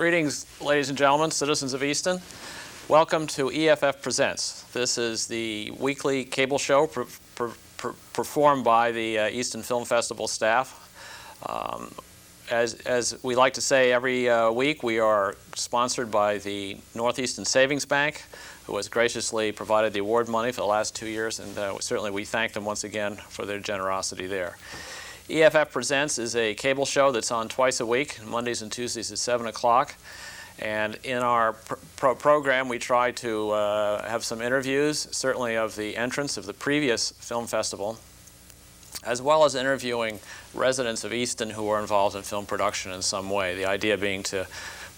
Greetings, ladies and gentlemen, citizens of Easton. Welcome to EFF Presents. This is the weekly cable show performed by the Easton Film Festival staff. As we like to say every week, we are sponsored by the Northeastern Savings Bank, who has graciously provided the award money for the last 2 years, and certainly we thank them once again for their generosity there. EFF Presents is a cable show that's on twice a week, Mondays and Tuesdays at 7 o'clock. And in our program, we try to have some interviews, certainly of the entrants of the previous film festival, as well as interviewing residents of Easton who are involved in film production in some way. The idea being to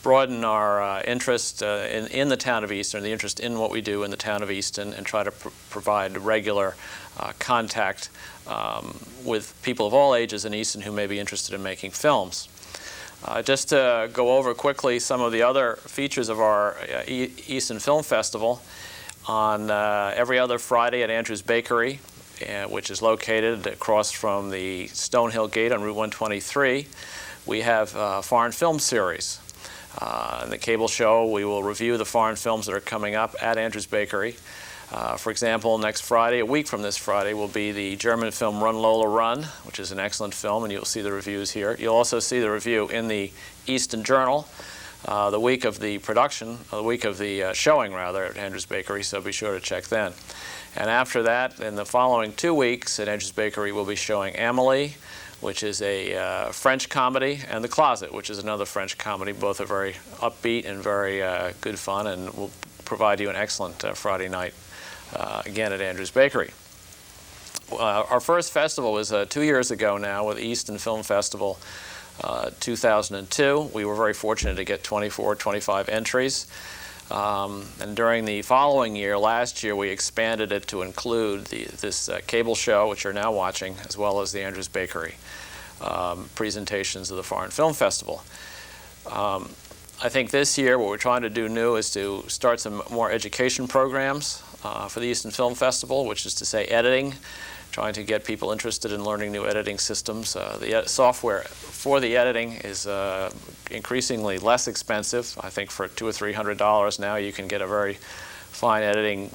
broaden our interest in the town of Easton, the interest in what we do in the town of Easton, and try to provide regular contact with people of all ages in Easton who may be interested in making films. Just to go over quickly some of the other features of our Easton Film Festival, on every other Friday at Andrew's Bakery, which is located across from the Stonehill Gate on Route 123, we have a foreign film series. In the cable show, we will review the foreign films that are coming up at Andrew's Bakery. For example, next Friday, a week from this Friday, will be the German film Run Lola Run, which is an excellent film, and you'll see the reviews here. You'll also see the review in the Easton Journal the week of the production, the week of the showing, rather, at Andrew's Bakery, so be sure to check then. And after that, in the following 2 weeks at Andrew's Bakery, we'll be showing Amelie, which is a French comedy, and The Closet, which is another French comedy. Both are very upbeat and very good fun, and will provide you an excellent Friday night again at Andrew's Bakery. Our first festival was 2 years ago now with Easton Film Festival 2002. We were very fortunate to get 25 entries. And during the following year, last year, we expanded it to include this cable show, which you're now watching, as well as the Andrew's Bakery presentations of the Foreign Film Festival. I think this year what we're trying to do new is to start some more education programs for the Easton Film Festival, which is to say editing, trying to get people interested in learning new editing systems. The software for the editing is increasingly less expensive. I think for $200 or $300 now you can get a very fine editing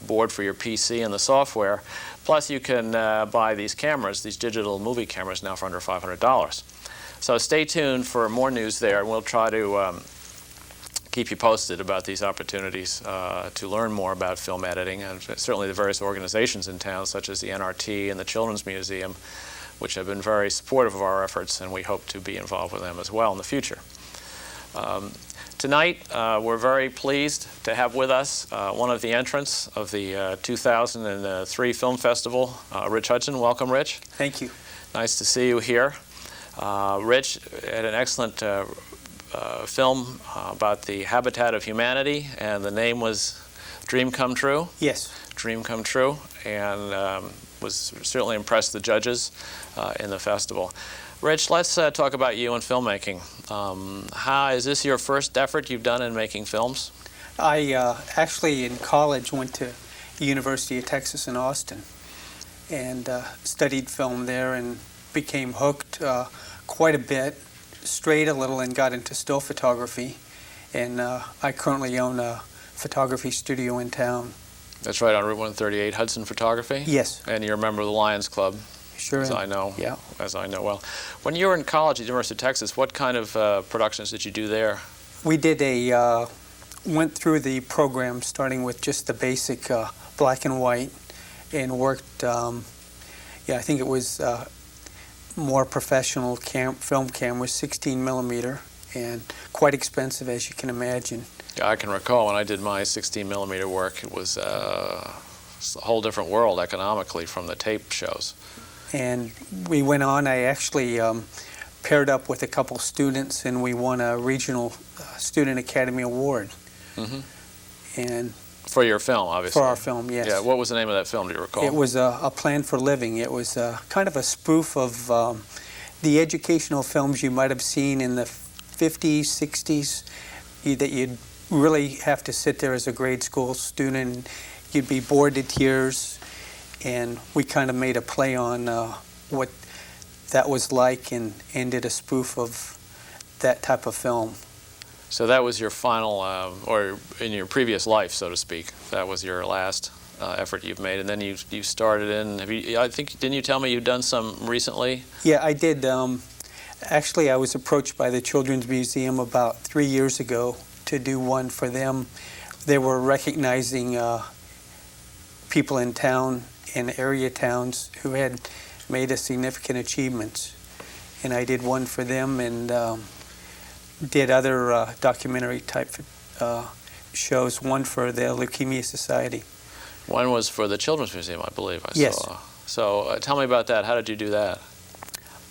board for your PC and the software. Plus you can buy these cameras, these digital movie cameras now for under $500. So stay tuned for more news there, and we'll try to keep you posted about these opportunities to learn more about film editing, and certainly the various organizations in town, such as the NRT and the Children's Museum, which have been very supportive of our efforts, and we hope to be involved with them as well in the future. Tonight, we're very pleased to have with us one of the entrants of the 2003 Film Festival, Rich Hudson. Welcome, Rich. Thank you. Nice to see you here. Rich had an excellent film about the habitat of humanity, and the name was Dream Come True? Yes. Dream Come True, and was certainly impressed the judges in the festival. Rich, let's talk about you and filmmaking. Is this your first effort you've done in making films? I actually in college went to the University of Texas in Austin and studied film there and became hooked quite a bit, strayed a little and got into still photography, and I currently own a photography studio in town. That's right, on Route 138, Hudson Photography? Yes. And you're a member of the Lions Club? Sure as am. I know. Yeah. As I know well. When you were in college at the University of Texas, what kind of productions did you do there? We did went through the program starting with just the basic black and white, and worked, I think it was more professional film cameras, 16 millimeter, and quite expensive, as you can imagine. Yeah, I can recall when I did my 16 millimeter work, it was a whole different world economically from the tape shows. And we went on. I actually paired up with a couple students, and we won a regional Student Academy Award. Mm-hmm. And for your film, obviously. For our film, yes. Yeah. What was the name of that film? Do you recall? It was A Plan for Living. It was kind of a spoof of the educational films you might have seen in the 50s, 60s, that you'd really have to sit there as a grade school student. You'd be bored to tears, and we kind of made a play on what that was like, and did a spoof of that type of film. So that was your final, or in your previous life, so to speak, that was your last effort you've made, and then you started in. I think, didn't you tell me you've done some recently? Yeah, I did. Actually, I was approached by the Children's Museum about 3 years ago to do one for them. They were recognizing people in town, in area towns, who had made a significant achievements. And I did one for them, and did other documentary type shows, one for the Leukemia Society. One was for the Children's Museum, I believe I Yes. saw. So tell me about that. How did you do that?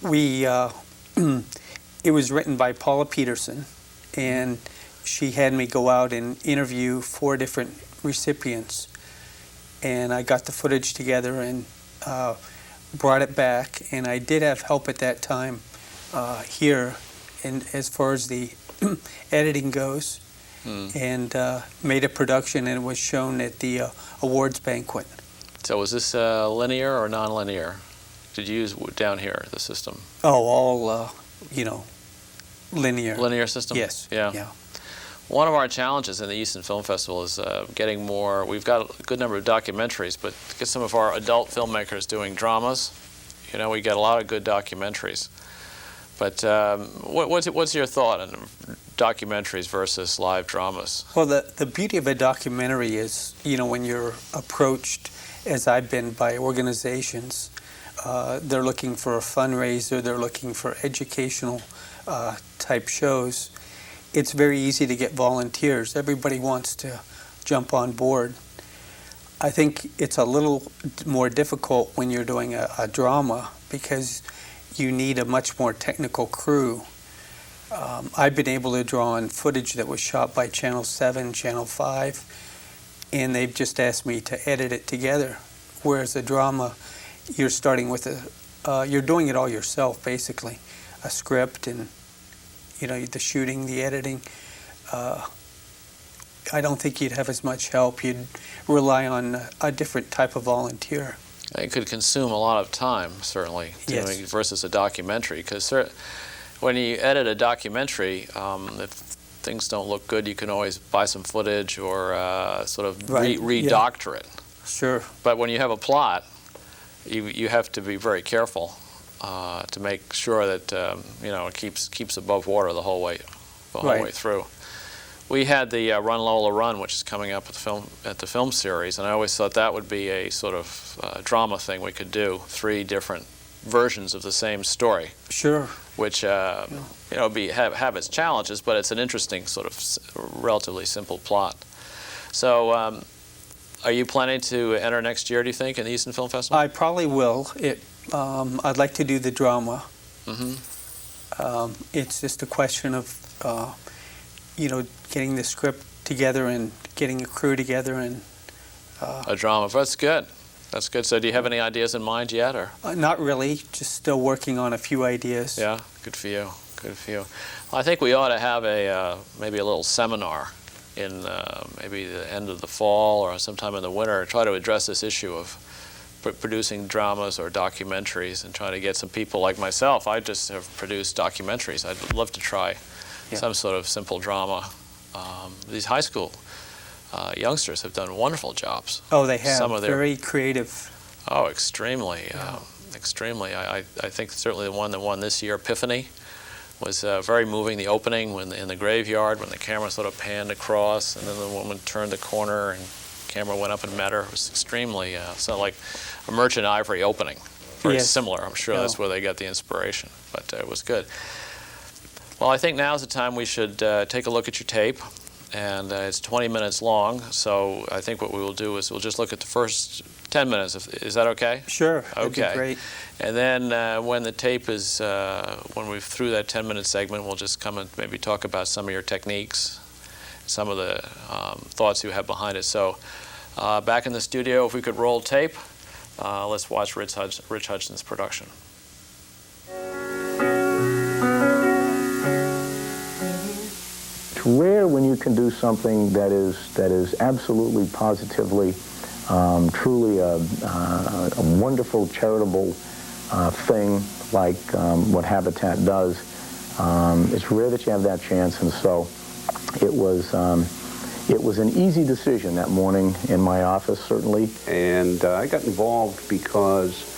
We, it was written by Paula Peterson, and she had me go out and interview 4 different recipients. And I got the footage together and brought it back, and I did have help at that time here, and as far as the editing goes, and made a production, and it was shown at the awards banquet. So was this linear or non-linear? Did you use down here the system? Oh, all linear. Linear system? Yes. Yeah. One of our challenges in the Easton Film Festival is getting more. We've got a good number of documentaries, but to get some of our adult filmmakers doing dramas, we get a lot of good documentaries. But what's your thought on documentaries versus live dramas? Well, the beauty of a documentary is, when you're approached, as I've been, by organizations, they're looking for a fundraiser, they're looking for educational type shows. It's very easy to get volunteers. Everybody wants to jump on board. I think it's a little more difficult when you're doing a drama, because you need a much more technical crew. I've been able to draw on footage that was shot by Channel 7, Channel 5, and they've just asked me to edit it together. Whereas a drama, you're starting with you're doing it all yourself, basically. A script and, the shooting, the editing. I don't think you'd have as much help. You'd rely on a different type of volunteer. It could consume a lot of time, certainly, Yes. versus a documentary. Because when you edit a documentary, if things don't look good, you can always buy some footage or sort of Right. redoctor it. Sure. But when you have a plot, you have to be very careful to make sure that it keeps above water the whole way through. We had the Run Lola Run, which is coming up at the film series, and I always thought that would be a sort of drama thing we could do, 3 different versions of the same story. Sure. Which have its challenges, but it's an interesting sort of relatively simple plot. So, are you planning to enter next year, do you think, in the Easton Film Festival? I probably will. I'd like to do the drama. It's just a question of getting the script together and getting a crew together and a drama. That's good. That's good. So do you have any ideas in mind yet, or? Not really. Just still working on a few ideas. Yeah, good for you. Good for you. Well, I think we ought to have maybe a little seminar in maybe the end of the fall or sometime in the winter, try to address this issue of producing dramas or documentaries, and try to get some people like myself. I just have produced documentaries. I'd love to try some sort of simple drama. These high school youngsters have done wonderful jobs. Oh, they have. Very creative. Oh, extremely. Extremely. I think certainly the one that won this year, Epiphany, was very moving. The opening in the graveyard, when the camera sort of panned across, and then the woman turned the corner and the camera went up and met her. It was extremely, sounded like a Merchant Ivory opening. Very similar. I'm sure that's where they got the inspiration, but it was good. Well, I think now's the time we should take a look at your tape. And it's 20 minutes long, so I think what we will do is we'll just look at the first 10 minutes. Is that okay? Sure. Okay. That'd be great. And then when the tape is, when we're through that 10-minute segment, we'll just come and maybe talk about some of your techniques, some of the thoughts you have behind it. So back in the studio, if we could roll tape, let's watch Rich Hudson's production. It's rare when you can do something that is absolutely, positively, truly a wonderful, charitable thing like what Habitat does. It's rare that you have that chance, and so it was an easy decision that morning in my office, certainly. And I got involved because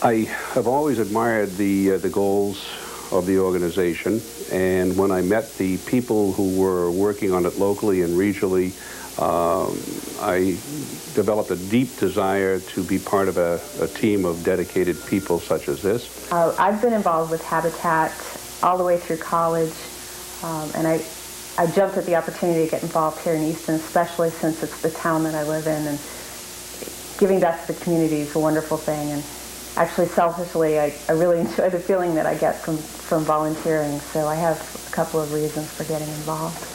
I have always admired the goals of the organization, and when I met the people who were working on it locally and regionally, I developed a deep desire to be part of a team of dedicated people such as this. I've been involved with Habitat all the way through college, and I jumped at the opportunity to get involved here in Easton, especially since it's the town that I live in, and giving back to the community is a wonderful thing. And actually, selfishly, I really enjoy the feeling that I get from volunteering, so I have a couple of reasons for getting involved.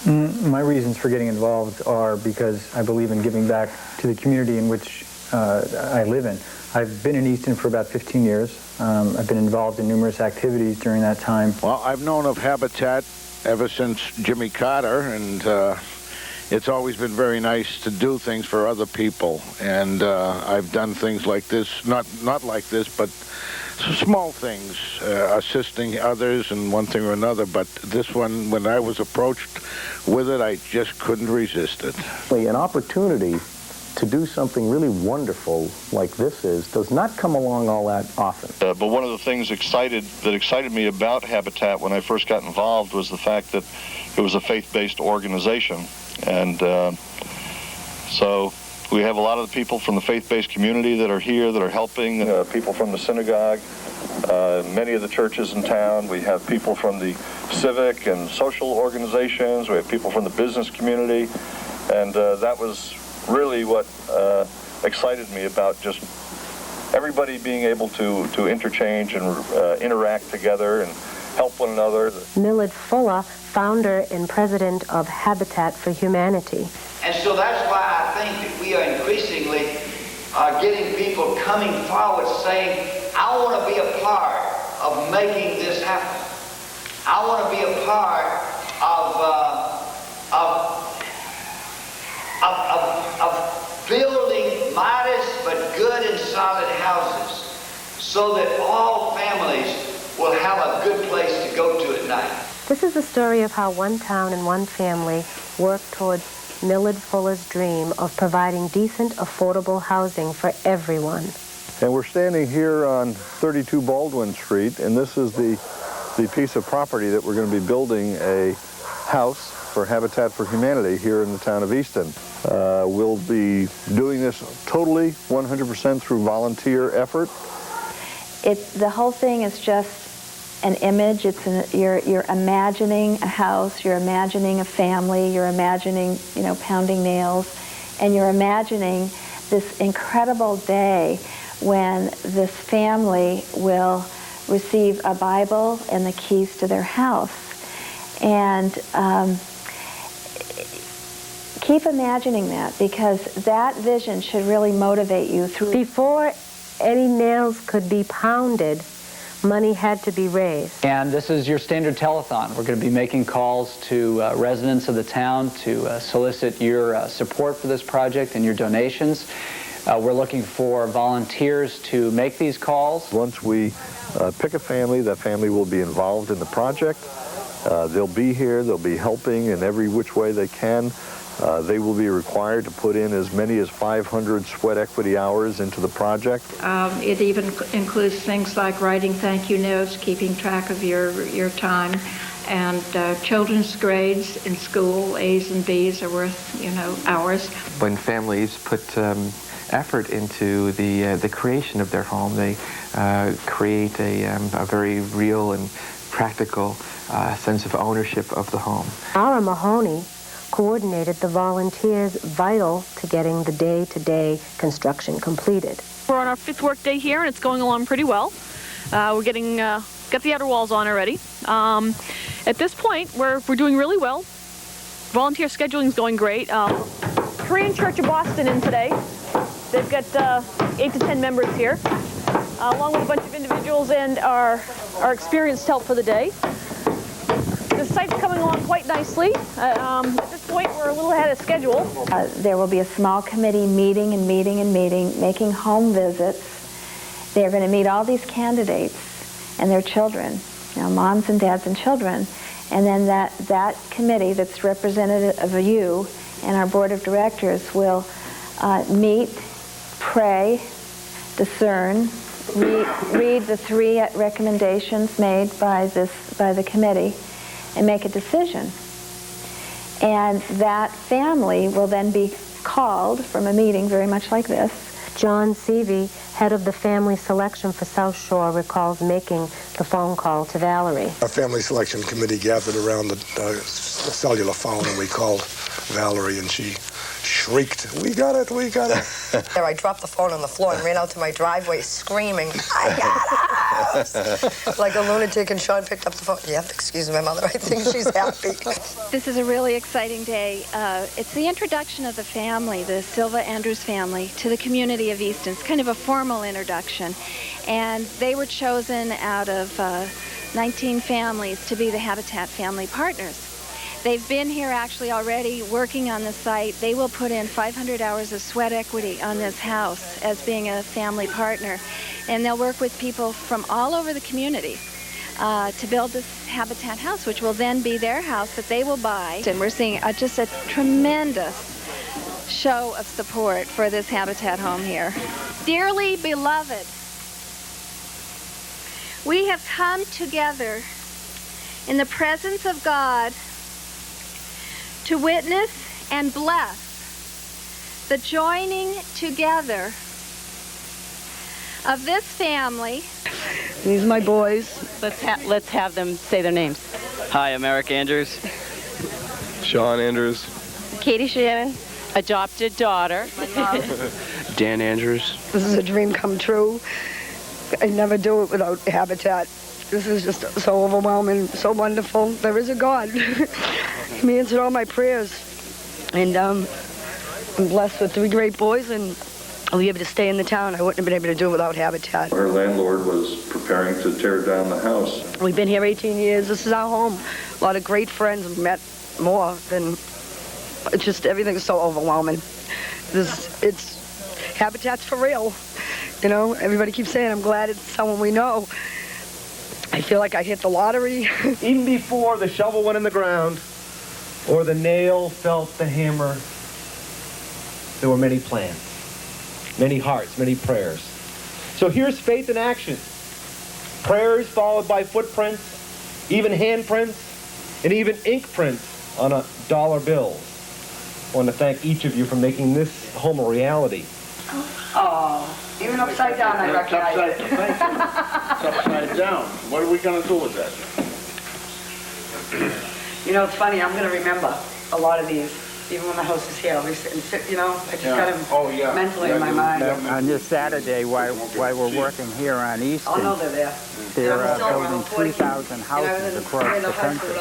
My reasons for getting involved are because I believe in giving back to the community in which I live in. I've been in Easton for about 15 years. I've been involved in numerous activities during that time. Well, I've known of Habitat ever since Jimmy Carter, and it's always been very nice to do things for other people. And I've done things like this, not like this, but small things, assisting others in one thing or another. But this one, when I was approached with it, I just couldn't resist it. An opportunity to do something really wonderful like this does not come along all that often. But one of the things that excited me about Habitat when I first got involved was the fact that it was a faith-based organization. And so we have a lot of the people from the faith-based community that are here that are helping, people from the synagogue, many of the churches in town. We have people from the civic and social organizations. We have people from the business community. And that was really what excited me about just everybody being able to interchange and interact together and help one another. Millard Fuller, founder and president of Habitat for Humanity. And so that's why I think that we are increasingly getting people coming forward saying, I want to be a part of making this happen. I want to be a part of building modest but good and solid houses so that all families will have a good place to go to at night. This is the story of how one town and one family worked towards Millard Fuller's dream of providing decent, affordable housing for everyone. And we're standing here on 32 Baldwin Street, and this is the piece of property that we're going to be building a house for Habitat for Humanity here in the town of Easton. We'll be doing this totally 100% through volunteer effort. The whole thing is just an image. You're imagining a house, you're imagining a family, you're imagining, pounding nails, and you're imagining this incredible day when this family will receive a Bible and the keys to their house. And keep imagining that, because that vision should really motivate you through. Before any nails could be pounded, money had to be raised. And this is your standard telethon. We're going to be making calls to residents of the town to solicit your support for this project and your donations. We're looking for volunteers to make these calls. Once we pick a family, that family will be involved in the project. They'll be here, they'll be helping in every which way they can. They will be required to put in as many as 500 sweat equity hours into the project. It even includes things like writing thank you notes, keeping track of your time, and children's grades in school, A's and B's are worth, hours. When families put effort into the creation of their home, they create a very real and practical sense of ownership of the home. Ara Mahoney coordinated the volunteers vital to getting the day-to-day construction completed. We're on our 5th work day here, and it's going along pretty well. We're getting got the outer walls on already. At this point, we're doing really well. Volunteer scheduling is going great. Korean Church of Boston in today. They've got 8 to 10 members here, along with a bunch of individuals and our experienced help for the day. The site's coming along quite nicely. At this point, we're a little ahead of schedule. There will be a small committee meeting, making home visits. They're going to meet all these candidates and their children, moms and dads and children, And then that committee that's representative of you and our board of directors will meet, pray, discern, read the 3 recommendations made by the committee, and make a decision. And that family will then be called from a meeting very much like this. John Seavey, head of the family selection for South Shore, recalls making the phone call to Valerie. A family selection committee gathered around the cellular phone, and we called Valerie, and she shrieked, "We got it, we got it." I dropped the phone on the floor and ran out to my driveway screaming, "I got it!" Like a lunatic, and Sean picked up the phone. You have to excuse my mother. I think she's happy. This is a really exciting day. It's the introduction of the family, the Silva Andrews family, to the community of Easton. It's kind of a formal introduction. And they were chosen out of 19 families to be the Habitat family partners. They've been here actually already working on the site. They will put in 500 hours of sweat equity on this house as being a family partner. And they'll work with people from all over the community to build this Habitat house, which will then be their house that they will buy. And we're seeing just a tremendous show of support for this Habitat home here. Dearly beloved, we have come together in the presence of God to witness and bless the joining together of this family. These are my boys. Let's have them say their names. Hi, I'm Eric Andrews. Sean Andrews. Katie Shannon. Adopted daughter. My mom. Dan Andrews. This is a dream come true. I never do it without Habitat. This is just so overwhelming, so wonderful. There is a God. He answered all my prayers. And I'm blessed with 3 great boys, and I'll be able to stay in the town. I wouldn't have been able to do it without Habitat. Our landlord was preparing to tear down the house. We've been here 18 years. This is our home. A lot of great friends. We've met more than... It's just, everything's so overwhelming. It's Habitat's for real. You know, everybody keeps saying, I'm glad it's someone we know. I feel like I hit the lottery. Even before the shovel went in the ground or the nail felt the hammer, there were many plans, many hearts, many prayers. So here's faith in action. Prayers followed by footprints, even handprints, and even ink prints on dollar bills. I want to thank each of you for making this home a reality. Oh, even upside down I recognize it. It's upside down. What are we going to do with that? You know, it's funny, I'm going to remember a lot of these, even when the house is here. You know, I just got them mentally in my mind. On this Saturday, while we're working here on Easton, Oh, no, they're there. they're building 3,000 houses across the country.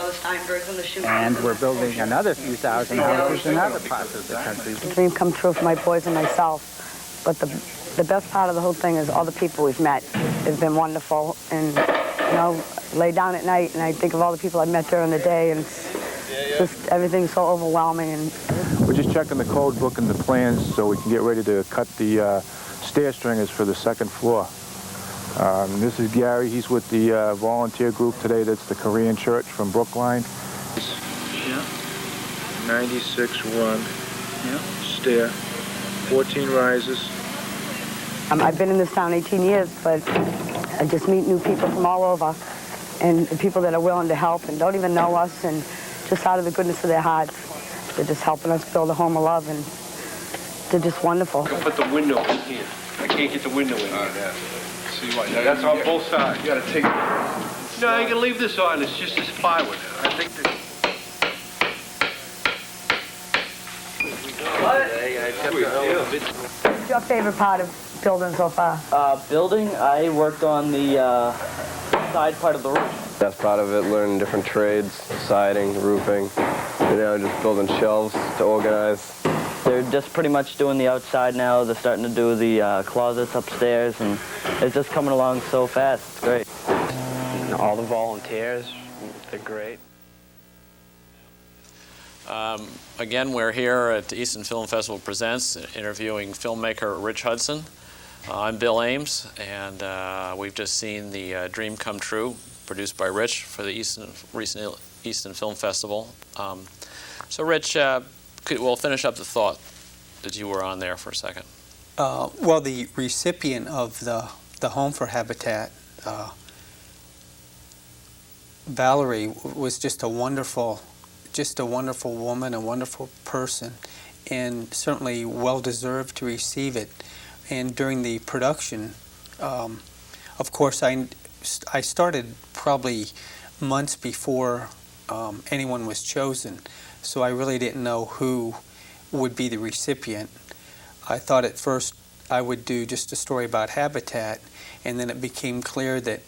And we're building another few thousand houses in other parts of the country. Dream come true for my boys and myself. But the best part of the whole thing is all the people we've met. It's been wonderful. And, you know, lay down at night and I think of all the people I've met during the day, and just everything's so overwhelming. And We're just checking the code book and the plans so we can get ready to cut the stair stringers for the second floor. This is Gary. He's with the volunteer group today. That's the Korean Church from Brookline. Yeah. 96 run. Yeah. Stair. 14 rises. I've been in this town 18 years, but I just meet new people from all over, and the people that are willing to help and don't even know us, and just out of the goodness of their hearts, they're just helping us build a home of love, and they're just wonderful. I'll put the window in here. I can't get the window in here. See what? That's on both sides. You got to take it. No, you can leave this on. It's just this plywood. I think that. What's your favorite part of building so far? Building, I worked on the side part of the roof. That's part of it, learning different trades, siding, roofing, you know, just building shelves to organize. They're just pretty much doing the outside now. They're starting to do the closets upstairs, and it's just coming along so fast. It's great. All the volunteers, they're great. Again, we're here at the Easton Film Festival Presents, interviewing filmmaker Rich Hudson. I'm Bill Ames, and we've just seen the Dream Come True, produced by Rich for the recently Easton Film Festival. So Rich, we'll finish up the thought that you were on there for a second. Well, the recipient of the Home for Habitat, Valerie, was just a wonderful woman, a wonderful person, and certainly well-deserved to receive it. And during the production, of course, I started probably months before anyone was chosen, so I really didn't know who would be the recipient. I thought at first I would do just a story about Habitat, and then it became clear that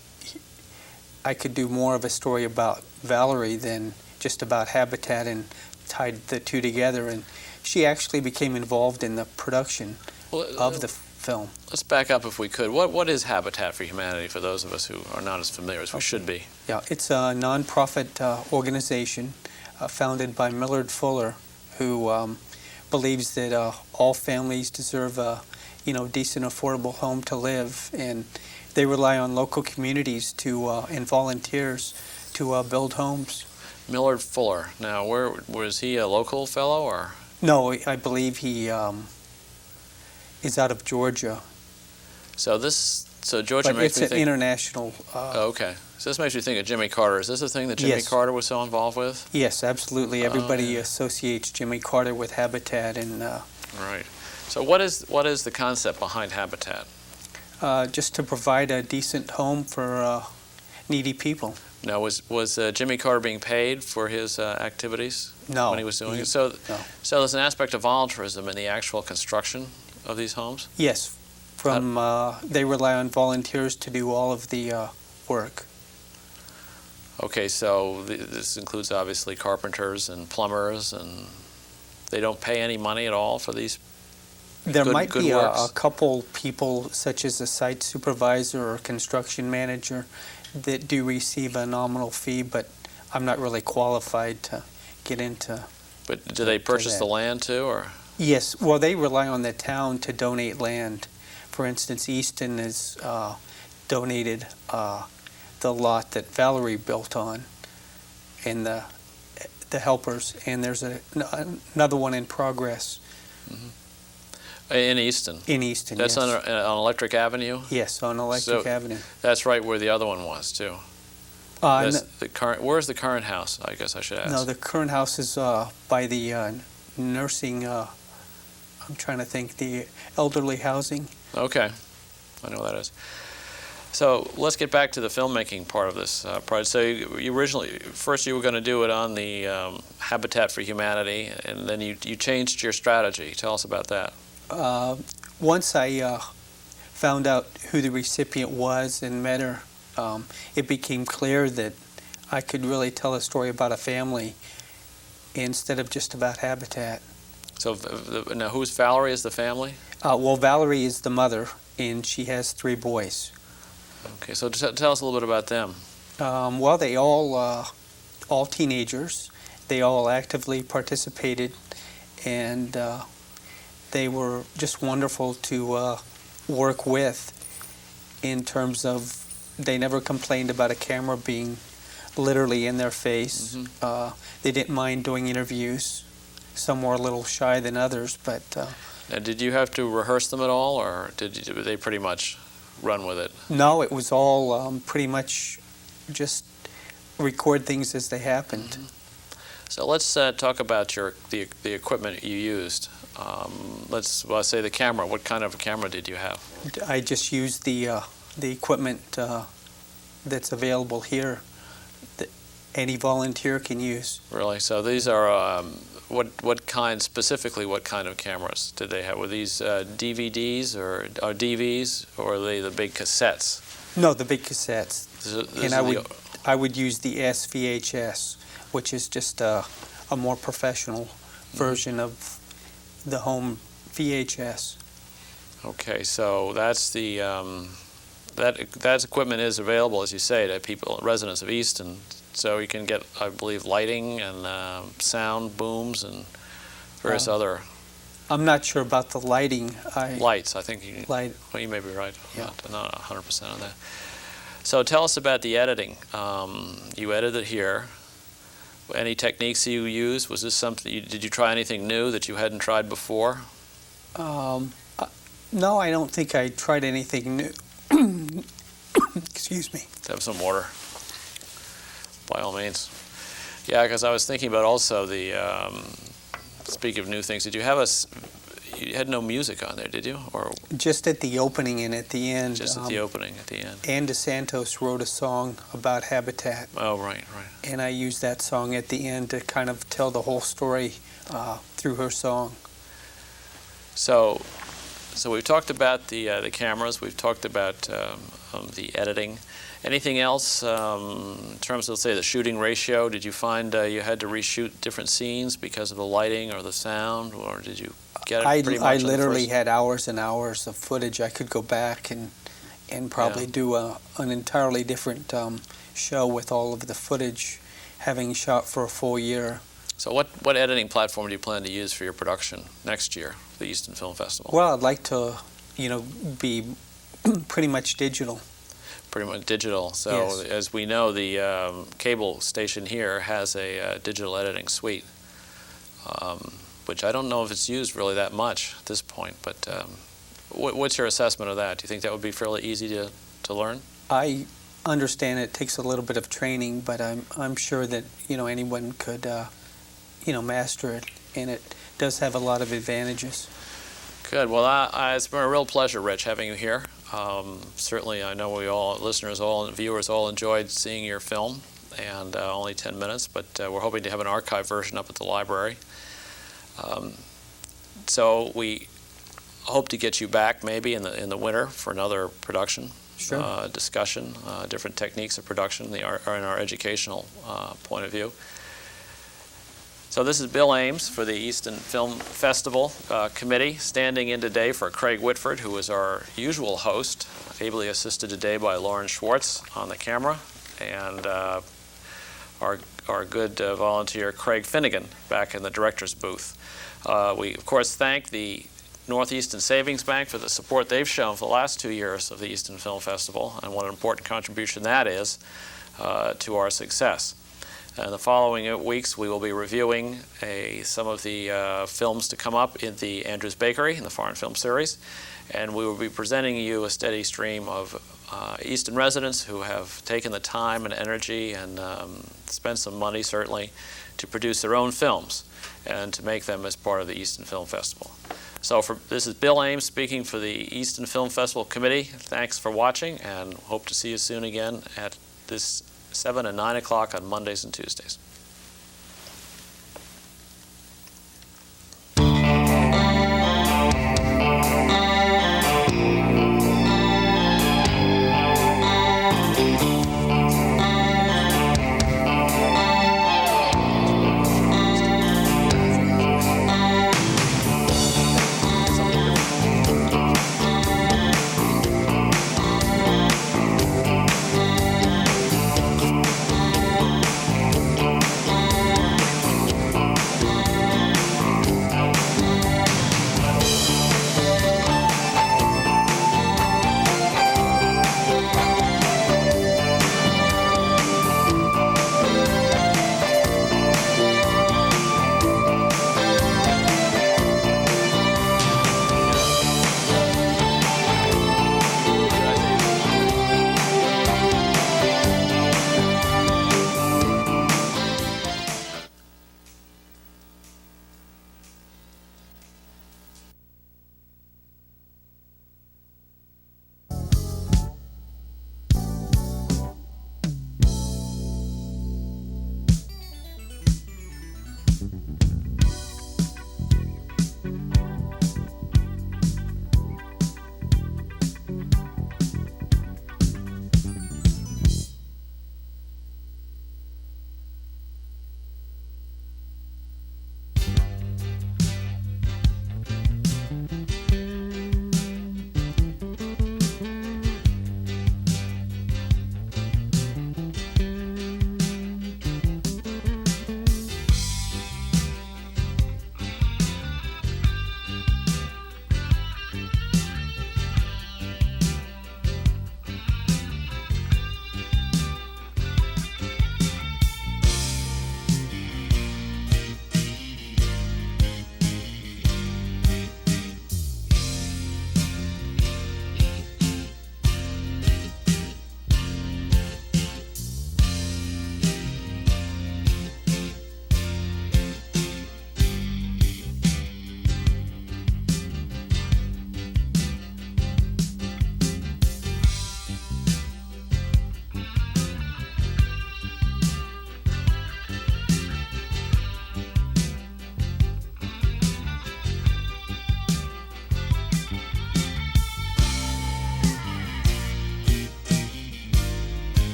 I could do more of a story about Valerie than just about Habitat, and tied the two together, and she actually became involved in the production of the film. Let's back up if we could. What is Habitat for Humanity for those of us who are not as familiar as we should be? Yeah, it's a nonprofit organization founded by Millard Fuller, who believes that all families deserve a decent, affordable home to live, and they rely on local communities and volunteers to build homes. Millard Fuller. Now, was he a local fellow or? No, I believe he is out of Georgia. So Georgia but makes me think. It's an international. Okay. So this makes you think of Jimmy Carter. Is this a thing that Jimmy Carter was so involved with? Yes, absolutely. Everybody associates Jimmy Carter with Habitat, and. Right. So what is the concept behind Habitat? Just to provide a decent home for needy people. Now, was Jimmy Carter being paid for his activities when he was doing it? So there's an aspect of volunteerism in the actual construction of these homes? Yes. They rely on volunteers to do all of the work. Okay, so this includes obviously carpenters and plumbers, and they don't pay any money at all for these There might be a works? couple people, such as a site supervisor or construction manager, that do receive a nominal fee, but I'm not really qualified to get into. But do they purchase the land too, or? Yes, well, they rely on the town to donate land. For instance, Easton has donated the lot that Valerie built on, and the helpers, and there's another one in progress. Mm-hmm. In Easton? In Easton, That's yes. on Electric Avenue? Yes, on Electric Avenue. That's right where the other one was, too. Where's the current house, I guess I should ask? No, the current house is by the nursing, I'm trying to think, the elderly housing. Okay, I know what that is. So let's get back to the filmmaking part of this project. So you originally, first you were going to do it on the Habitat for Humanity, and then you changed your strategy. Tell us about that. Once I found out who the recipient was and met her, it became clear that I could really tell a story about a family instead of just about Habitat. So now who's Valerie as the family? Well, Valerie is the mother, and she has 3 boys. Okay, so tell us a little bit about them. Well, they all teenagers. They all actively participated, and they were just wonderful to work with in terms of they never complained about a camera being literally in their face. Mm-hmm. They didn't mind doing interviews. Some were a little shy than others, but... Now, did you have to rehearse them at all, or did they pretty much run with it? No, it was all pretty much just record things as they happened. Mm-hmm. So let's talk about the equipment you used. Let's say the camera. What kind of a camera did you have? I just used the equipment that's available here that any volunteer can use. Really? So these are what kind of cameras did they have? Were these DVDs or DVs, or are they the big cassettes? No, the big cassettes. And I would use the SVHS, which is just a more professional version of the home VHS. Okay, so that's the that equipment is available, as you say, to residents of Easton. So you can get, I believe, lighting and sound booms and various other. I'm not sure about the lighting. Lights, I think you. Well, you may be right. Yeah. Not 100% on that. So tell us about the editing. You edited here. Any techniques you used? Was this something, did you try anything new that you hadn't tried before? No, I don't think I tried anything new. Excuse me. Have some water, by all means. Yeah, because I was thinking about also the, speaking of new things, did you have you had no music on there, did you? Or just at the opening and at the end. Just at the opening, at the end. Ann DeSantos wrote a song about habitat. Oh, right. And I used that song at the end to kind of tell the whole story through her song. So we've talked about the cameras. We've talked about the editing. Anything else in terms of, let's say, the shooting ratio? Did you find you had to reshoot different scenes because of the lighting or the sound, or did you get it pretty much? I literally had hours and hours of footage. I could go back and probably do an entirely different show with all of the footage, having shot for a full year. So what editing platform do you plan to use for your production next year, the Easton Film Festival? Well, I'd like to, be pretty much digital. Pretty much digital. So yes. As we know, the cable station here has a digital editing suite, which I don't know if it's used really that much at this point. But what's your assessment of that? Do you think that would be fairly easy to learn? I understand it takes a little bit of training, but I'm sure that anyone could master it, and it does have a lot of advantages. Good. Well, it's been a real pleasure, Rich, having you here. Certainly, I know we all, listeners, all viewers, all enjoyed seeing your film, and only 10 minutes, but we're hoping to have an archive version up at the library. So we hope to get you back maybe in the winter for another production. Sure. Discussion, different techniques of production in our educational point of view. So this is Bill Ames for the Easton Film Festival Committee, standing in today for Craig Whitford, who is our usual host, ably assisted today by Lauren Schwartz on the camera, and our good volunteer Craig Finnegan back in the director's booth. We, of course, thank the Northeastern Savings Bank for the support they've shown for the last 2 years of the Easton Film Festival, and what an important contribution that is to our success. In the following weeks, we will be reviewing some of the films to come up in the Andrews Bakery in the Foreign Film Series, and we will be presenting you a steady stream of Easton residents who have taken the time and energy and spent some money, certainly, to produce their own films and to make them as part of the Easton Film Festival. So this is Bill Ames speaking for the Easton Film Festival Committee. Thanks for watching, and hope to see you soon again at this 7 and 9 o'clock on Mondays and Tuesdays.